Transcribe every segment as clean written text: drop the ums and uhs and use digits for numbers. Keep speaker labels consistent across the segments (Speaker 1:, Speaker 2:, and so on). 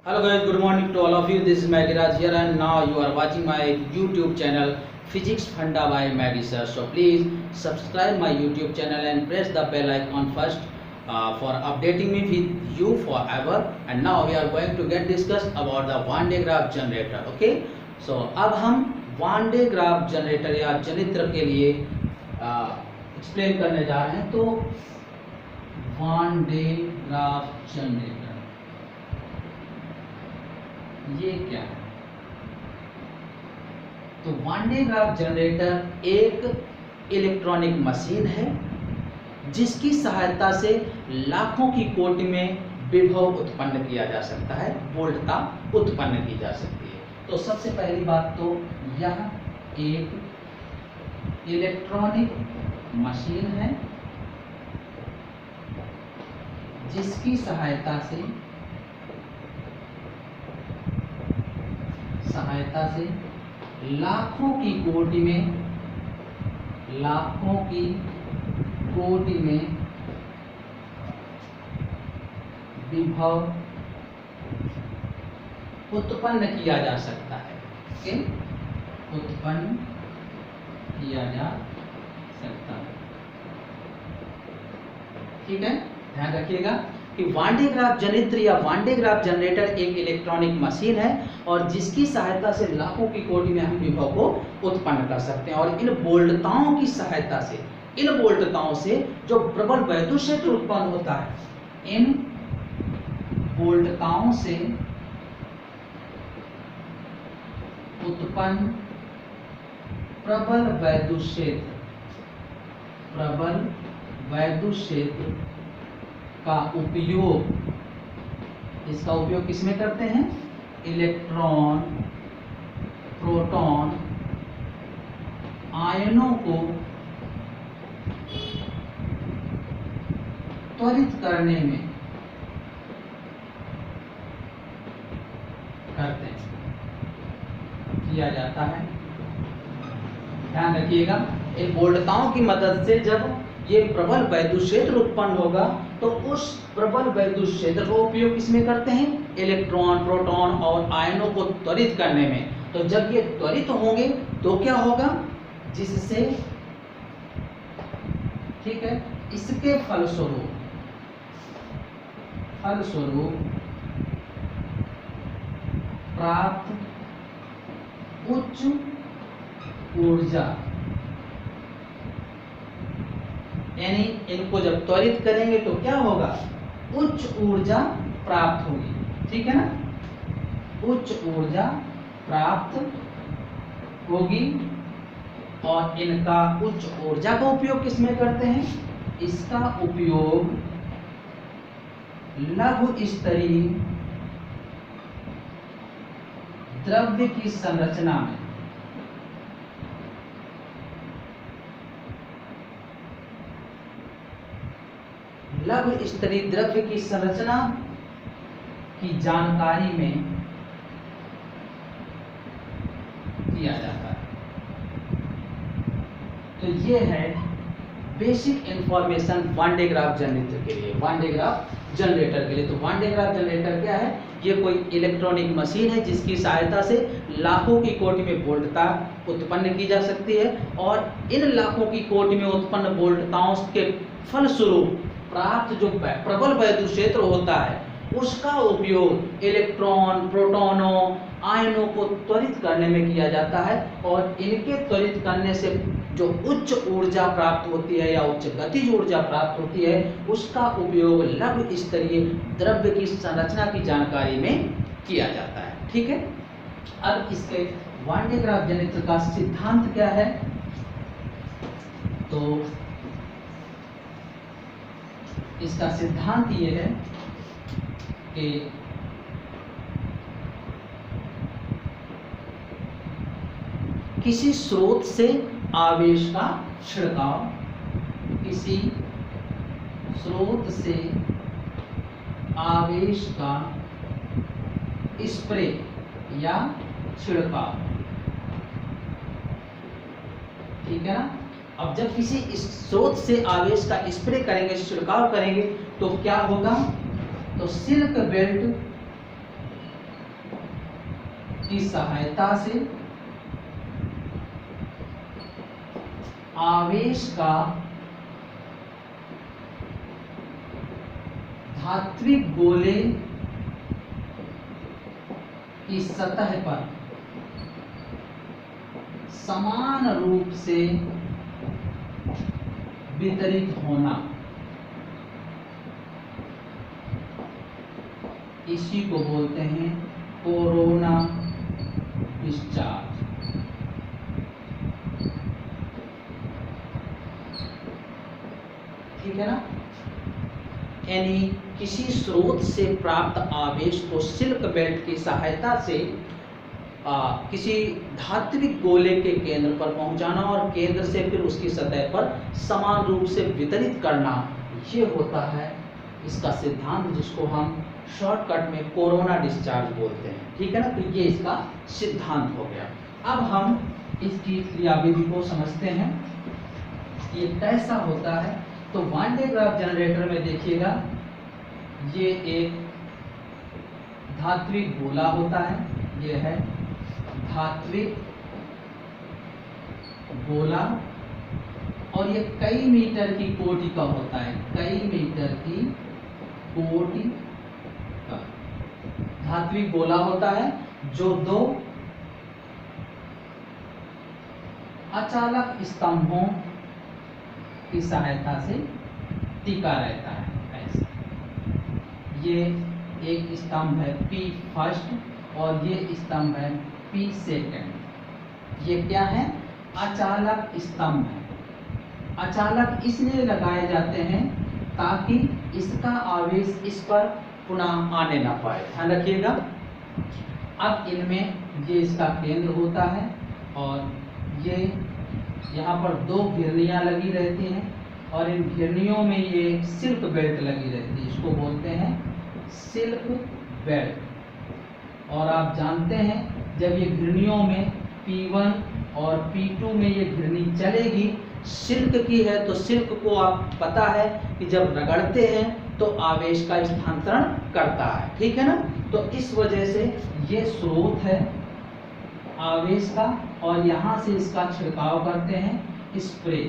Speaker 1: Hello guys, good morning to all of you. This is Magiraj here and now you are watching my YouTube channel Physics Funda by Maggie Sir. So please subscribe my YouTube channel and press the bell icon first for updating me with you forever. And now we are going to get discussed about the Van de Graaff generator. Okay? So अब हम Van de Graaff generator या जनित्र के लिए explain करने जा रहे हैं. तो Van de Graaff generator ये क्या है? तो वान डे ग्राफ जनरेटर एक इलेक्ट्रॉनिक मशीन है जिसकी सहायता से लाखों की कोटि में विभव उत्पन्न किया जा सकता है, वोल्टता उत्पन्न की जा सकती है. तो सबसे पहली बात तो यह एक इलेक्ट्रॉनिक मशीन है जिसकी सहायता से लाखों की कोटि में विभव उत्पन्न किया जा सकता है. ओके, उत्पन्न किया जा सकता है. ठीक है, ध्यान रखिएगा कि वान डे ग्राफ जनित्र या वान डे ग्राफ जनरेटर एक इलेक्ट्रॉनिक मशीन है और जिसकी सहायता से लाखों की कोटि में हम विभव को उत्पन्न कर सकते हैं. और इन वोल्टताओं की सहायता से, इन वोल्टताओं से जो प्रबल वैद्युत क्षेत्र उत्पन्न होता है, इन वोल्टताओं से उत्पन्न प्रबल वैद्युत क्षेत्र का उपयोग, इसका उपयोग किसमें करते हैं? इलेक्ट्रॉन, प्रोटॉन, आयनों को त्वरित करने में किया जाता है. ध्यान रखिएगा, इन वोल्टताओं की मदद से जब ये प्रबल वैद्युत क्षेत्र उत्पन्न होगा तो उस प्रबल वैद्युत क्षेत्र का उपयोग किसमें करते हैं? इलेक्ट्रॉन, प्रोटॉन और आयनों को त्वरित करने में. तो जब ये त्वरित होंगे तो क्या होगा? जिससे, ठीक है, इसके फलस्वरूप प्राप्त उच्च ऊर्जा, यानी इनको जब त्वरित करेंगे तो क्या होगा? उच्च ऊर्जा प्राप्त होगी. ठीक है ना, उच्च ऊर्जा प्राप्त होगी. और इनका उच्च ऊर्जा का उपयोग किसमें करते हैं? इसका उपयोग लघु स्तरीय द्रव्य की संरचना में, लघु स्तरीय द्रव्य की संरचना की जानकारी में किया जाता है. तो ये है basic information one day graph generator के लिए, वान डे ग्राफ जनरेटर के लिए. तो वान डे ग्राफ जनरेटर क्या है? ये कोई इलेक्ट्रॉनिक मशीन है जिसकी सहायता से लाखों की कोटि में वोल्टता उत्पन्न की जा सकती है. और इन लाखों की कोटि में उत्पन्न वोल्टताओं के फलस्वरूप प्राप्त जो प्रबल वैद्युत क्षेत्र होता है उसका उपयोग इलेक्ट्रॉन, प्रोटॉनों, आयनों को त्वरित करने में किया जाता है. और इनके त्वरित करने से जो उच्च ऊर्जा प्राप्त होती है या उच्च गतिज ऊर्जा प्राप्त होती है उसका उपयोग लघु स्तरीय द्रव्य की संरचना की जानकारी में किया जाता है. ठीक है, अब इसके वान डे ग्राफ जनित्र का सिद्धांत क्या है? तो इसका सिद्धांत ये है कि किसी स्रोत से आवेश का छिड़काव, किसी स्रोत से आवेश का स्प्रे या छिड़काव. ठीक है ना. अब जब किसी स्रोत से आवेश का स्प्रे करेंगे, छिड़काव करेंगे तो क्या होगा? तो सिल्क बेल्ट की सहायता से आवेश का धात्विक गोले की सतह पर समान रूप से वितरित होना, इसी को बोलते हैं कोरोना डिस्चार्ज। ठीक है ना। यानी किसी स्रोत से प्राप्त आवेश को सिल्क बेल्ट की सहायता से किसी धात्विक गोले के केंद्र पर पहुंचाना और केंद्र से फिर उसकी सतह पर समान रूप से वितरित करना, ये होता है इसका सिद्धांत, जिसको हम शॉर्टकट में कोरोना डिस्चार्ज बोलते हैं। ठीक है ना। तो ये इसका सिद्धांत हो गया। अब हम इसकी क्रियाविधि को समझते हैं, ये कैसा होता है। तो वान डे ग्राफ जनरेटर में देखिएगा, ये एक धात्विक गोला होता है, ये है धात्विक गोला, और ये कई मीटर की कोटि का होता है, कई मीटर की कोटि का धात्विक गोला होता है, जो दो अचालक स्तंभों की सहायता से टिका रहता है। ऐसा, ये एक स्तंभ है P फर्स्ट और ये स्तंभ है P सेकेंड। ये क्या है? अचालक स्तंभ है। अचालक इसलिए लगाए जाते हैं ताकि इसका आवेश इस पर पुनः आने ना पाए, ध्यान रखिएगा। अब इनमें ये इसका केंद्र होता है और ये यहाँ पर दो घिरनियाँ लगी रहती हैं और इन घिरनियों में ये सिल्क बेल्ट लगी रहती है, इसको बोलते हैं सिल्क बेल्ट। और आप जानते हैं जब ये घिरनियों में P1 और P2 में ये घिरनी चलेगी, सिल्क की है तो सिल्क को आप पता है कि जब रगड़ते हैं तो आवेश का स्थानांतरण करता है, ठीक है ना। तो इस वजह से ये स्रोत है आवेश का और यहाँ से इसका छिड़काव करते हैं स्प्रे,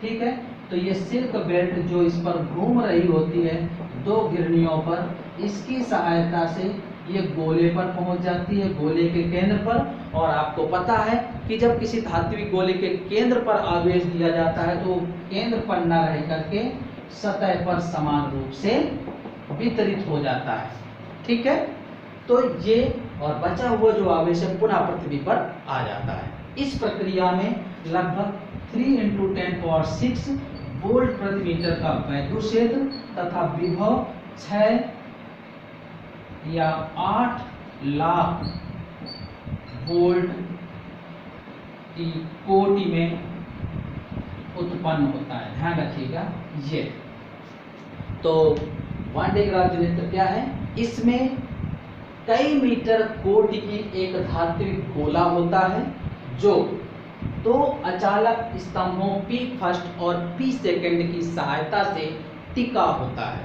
Speaker 1: ठीक है। तो ये सिल्क बेल्ट जो इस पर घूम रही होती है दो घिरनियों पर, इसकी सहायता से ये गोले पर पहुंच जाती है, गोले के केंद्र पर। और आपको पता है कि जब किसी धात्विक गोले के केंद्र पर आवेश दिया जाता है तो केंद्र पर न रह करके सतह पर समान रूप से वितरित हो जाता है, ठीक है। तो ये और बचा हुआ जो आवेश है पुनः पृथ्वी पर आ जाता है। इस प्रक्रिया में लगभग 3 × 10⁶ वोल्ट प्रति मीटर का वैद्युत क्षेत्र तथा विभव 6 या 8 लाख वोल्ट की कोटि में उत्पन्न होता है, ध्यान रखिएगा। ये तो वान डे ग्राफ जनरेटर क्या है? इसमें कई मीटर कोटि की एक धात्विक गोला होता है जो दो अचालक स्तंभों P फर्स्ट और P सेकेंड की सहायता से टिका होता है।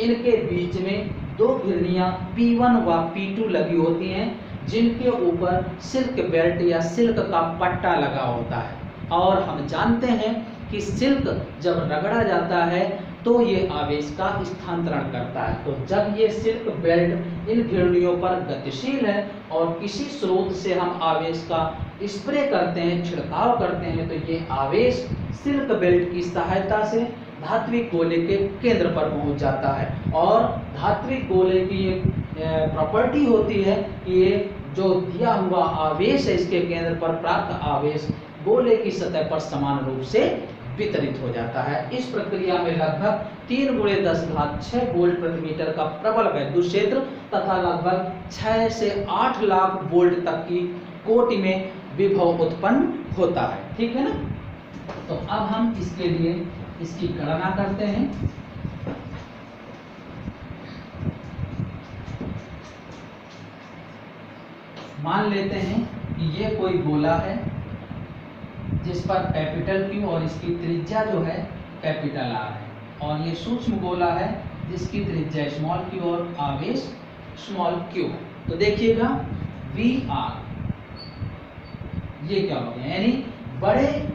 Speaker 1: इनके बीच में दो घिरनियां P1 व P2 लगी होती हैं जिनके ऊपर सिल्क बेल्ट या सिल्क का पट्टा लगा होता है। और हम जानते हैं कि सिल्क जब रगड़ा जाता है तो ये आवेश का स्थानांतरण करता है। तो जब ये सिल्क बेल्ट इन घिरनियों पर गतिशील है और किसी स्रोत से हम आवेश का स्प्रे करते हैं, छिड़काव करते हैं, तो ये आवेश सिल्क बेल्ट की सहायता से धात्विक गोले के केंद्र पर पहुंच जाता है। और धात्विक गोले की एक प्रॉपर्टी होती है कि ये जो दिया हुआ आवेश है इसके केंद्र पर प्राप्त आवेश गोले की सतह पर समान रूप से वितरित हो जाता है। इस प्रक्रिया में लगभग 3 × 10⁶ वोल्ट प्रति मीटर का प्रबल वैद्युत क्षेत्र तथा लगभग 6 से 8 लाख वोल्ट तक की कोटि में विभव उत्पन्न होता है, ठीक है ना। तो अब हम इसके लिए इसकी गणना करते हैं। मान लेते हैं कि ये कोई गोला है जिस पर कैपिटल Q और इसकी त्रिज्या जो है कैपिटल R है, और ये सूक्ष्म गोला है जिसकी त्रिज्या स्मॉल q और आवेश स्मॉल q है। तो देखिएगा वी आर, ये क्या हो गया, यानी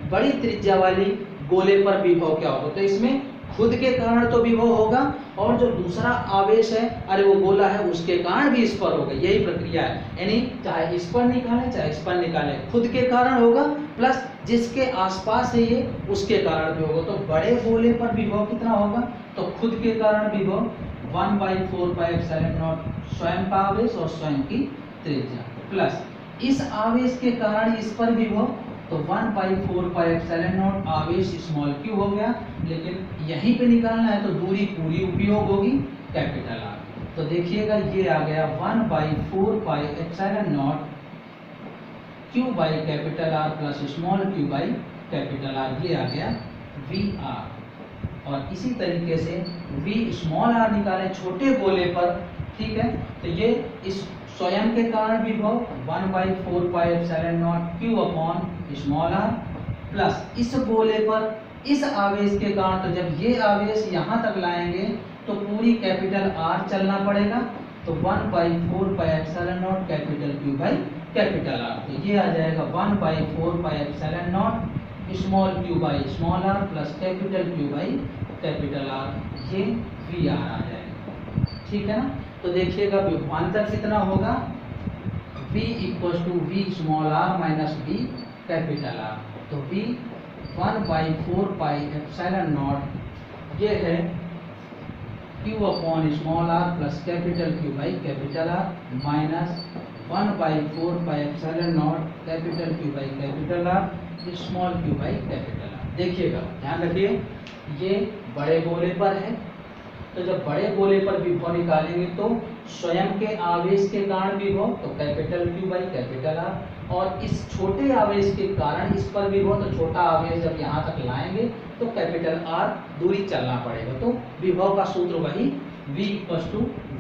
Speaker 1: बड़ी त्रिज्या वाली गोले पर विभव क्या होगा, तो इसमें खुद के कारण तो विभव होगा और जो दूसरा आवेश है, अरे वो गोला है, उसके कारण भी इस पर होगा। यही प्रक्रिया है, यानी चाहे इस पर निकालें चाहे इस पर निकालें, खुद के कारण होगा प्लस जिसके आसपास है ये उसके कारण भी होगा। तो बड़े गोले पर विभव कितना होगा, तो खुद के कारण विभव 1/4πε0 स्वयं का आवेश और स्वयं की त्रिज्या, प्लस इस आवेश के कारण इस पर विभव, तो 1/4πε0 आवेश स्मॉल क्यू हो गया, लेकिन यहीं पे निकालना है तो दूरी पूरी उपयोग होगी कैपिटल आर। तो देखिएगा ये आ गया 1/4πε0 Q by capital R plus small Q by capital R, ये आ गया वी आर। और इसी तरीके से वी स्मॉल आर निकालें छोटे गोले पर, ठीक है, तो ये इस स्वयं के कारण विभव 1/4πε0 Q upon small R, plus इस गोले पर इस आवेश के कारण, तो जब ये आवेश यहाँ तक लाएंगे तो पूरी कैपिटल आर चलना पड़ेगा, तो 1/4πε0 capital Q by capital R, तो ये आ जाएगा 1/4πε0 small Q by small R plus capital Q by capital R, ये वी आर आ जाएगा, ठीक है ना। तो देखिएगा विभवांतर कितना होगा, V = V small R minus V capital R, तो V 1/4πε0 ये है Q upon small R plus capital Q by capital R minus 1/4πε0 capital Q by capital R small q by capital R. देखिएगा ध्यान रखिए, ये बड़े गोले पर है, तो जब बड़े गोले पर विभव निकालेंगे तो स्वयं के आवेश के कारण विभव, तो capital Q by capital are, और इस छोटे आवेश के कारण इस पर विभव, तो छोटा आवेश जब यहाँ तक लाएंगे तो कैपिटल R दूरी चलना पड़ेगा। तो विभव का सूत्र वही V =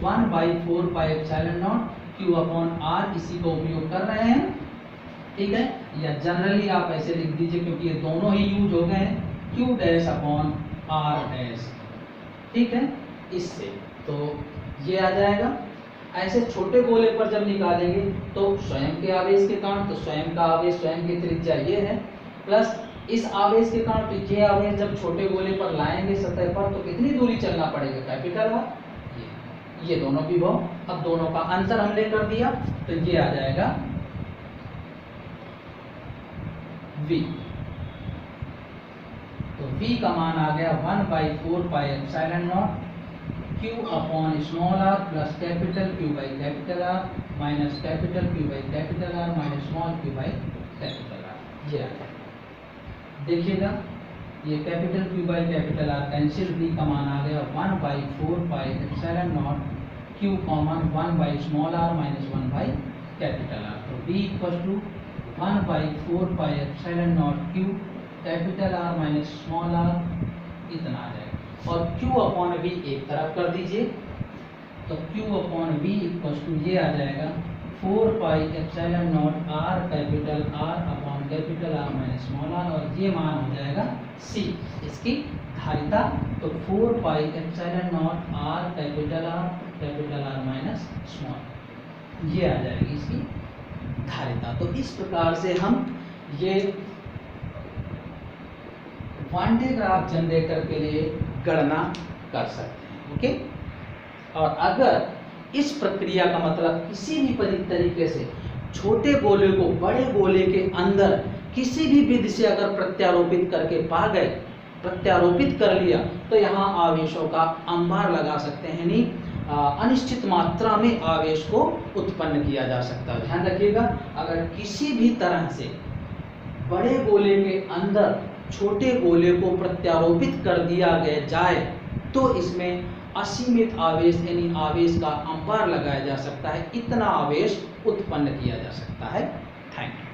Speaker 1: 1/4πε0 Q अपॉन R, इसी को उपयोग कर रहे हैं, ठीक है, या जनरली आप ऐसे लिख दीजिए क्योंकि ये दोनों ही यूज हो गए हैं, Q dash upon R dash, ठीक है, इससे तो ये आ जाएगा। ऐसे छोटे गोले पर जब निकालेंगे तो स्वयं के आवेश के कारण, तो स्वयं का आवेश स्वयं की त्रिज्या ये है, प्लस इस आवेश के कारण, तो ये आवेश जब छोटे गोले पर लाएंगे सतह पर तो कितनी दूरी चलना पड़ेगा, कैपिटल आर, ये दोनों विभव, अब दोनों का अंतर हमने कर दिया, तो ये आ जाएगा V, तो V का मान आ गया 1/4πε0 Q upon small r plus capital Q by capital R minus capital Q by capital R minus small q by capital R, ये आ गया। देखिएगा ये capital Q by capital R cancel, V का मान आ गया 1/4πε0 Q common 1 by small r minus 1 by capital R, तो V = 1/4πε0 Q capital R minus small r, इतना आ जाएगा। और Q अपॉन V एक तरफ कर दीजिए, तो Q अपॉन V = ये आ जाएगा 4πε0 R capital R upon capital R minus small r, और ये मान हो जाएगा C, इसकी धारिता, तो 4πε0 R capital R minus small, ये आ जाएगी इसकी धारिता। तो इस प्रकार से हम ये वन डे ग्राफ जनरेटर के लिए गणना कर सकते हैं, ओके। और अगर इस प्रक्रिया का मतलब किसी भी तरीके से छोटे गोले को बड़े गोले के अंदर किसी भी विधि से अगर प्रत्यारोपित करके पा गए, प्रत्यारोपित कर लिया, तो यहाँ आवेशों का अंबार लगा सकते हैं, यानी अनिश्चित मात्रा में आवेश को उत्पन्न किया जा सकता है। ध्यान रखिएगा, अगर किसी भी तरह से बड़े गोले के अंदर छोटे गोले को प्रत्यारोपित कर दिया गया जाए तो इसमें असीमित आवेश यानी आवेश का अंबार लगाया जा सकता है, इतना आवेश उत्पन्न किया जा सकता है। Thank you.